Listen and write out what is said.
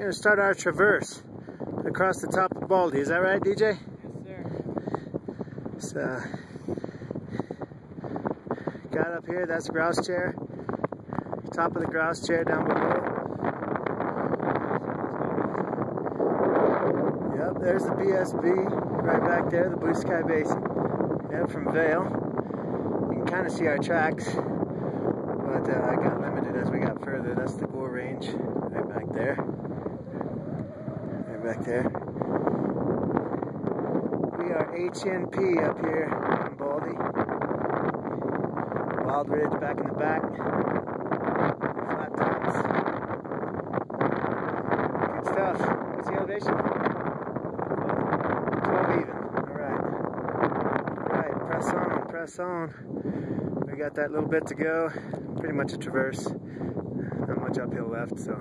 going to start our traverse across the top of Baldy. Is that right, DJ? Yes, sir. So, got up here, that's the grouse chair. Top of the grouse chair down below. Yep, there's the BSB right back there, the Blue Sky Basin. Yep, from Vail. You can kind of see our tracks, but I got limited as we got further. That's the Gore Range right back there. Right back there. We are HNP up here on Baldy. Wild Ridge back in the back. Flat tops. Good stuff. What's the elevation? 12 even. Alright. Alright, press on, press on. We got that little bit to go. Pretty much a traverse. Not much uphill left, so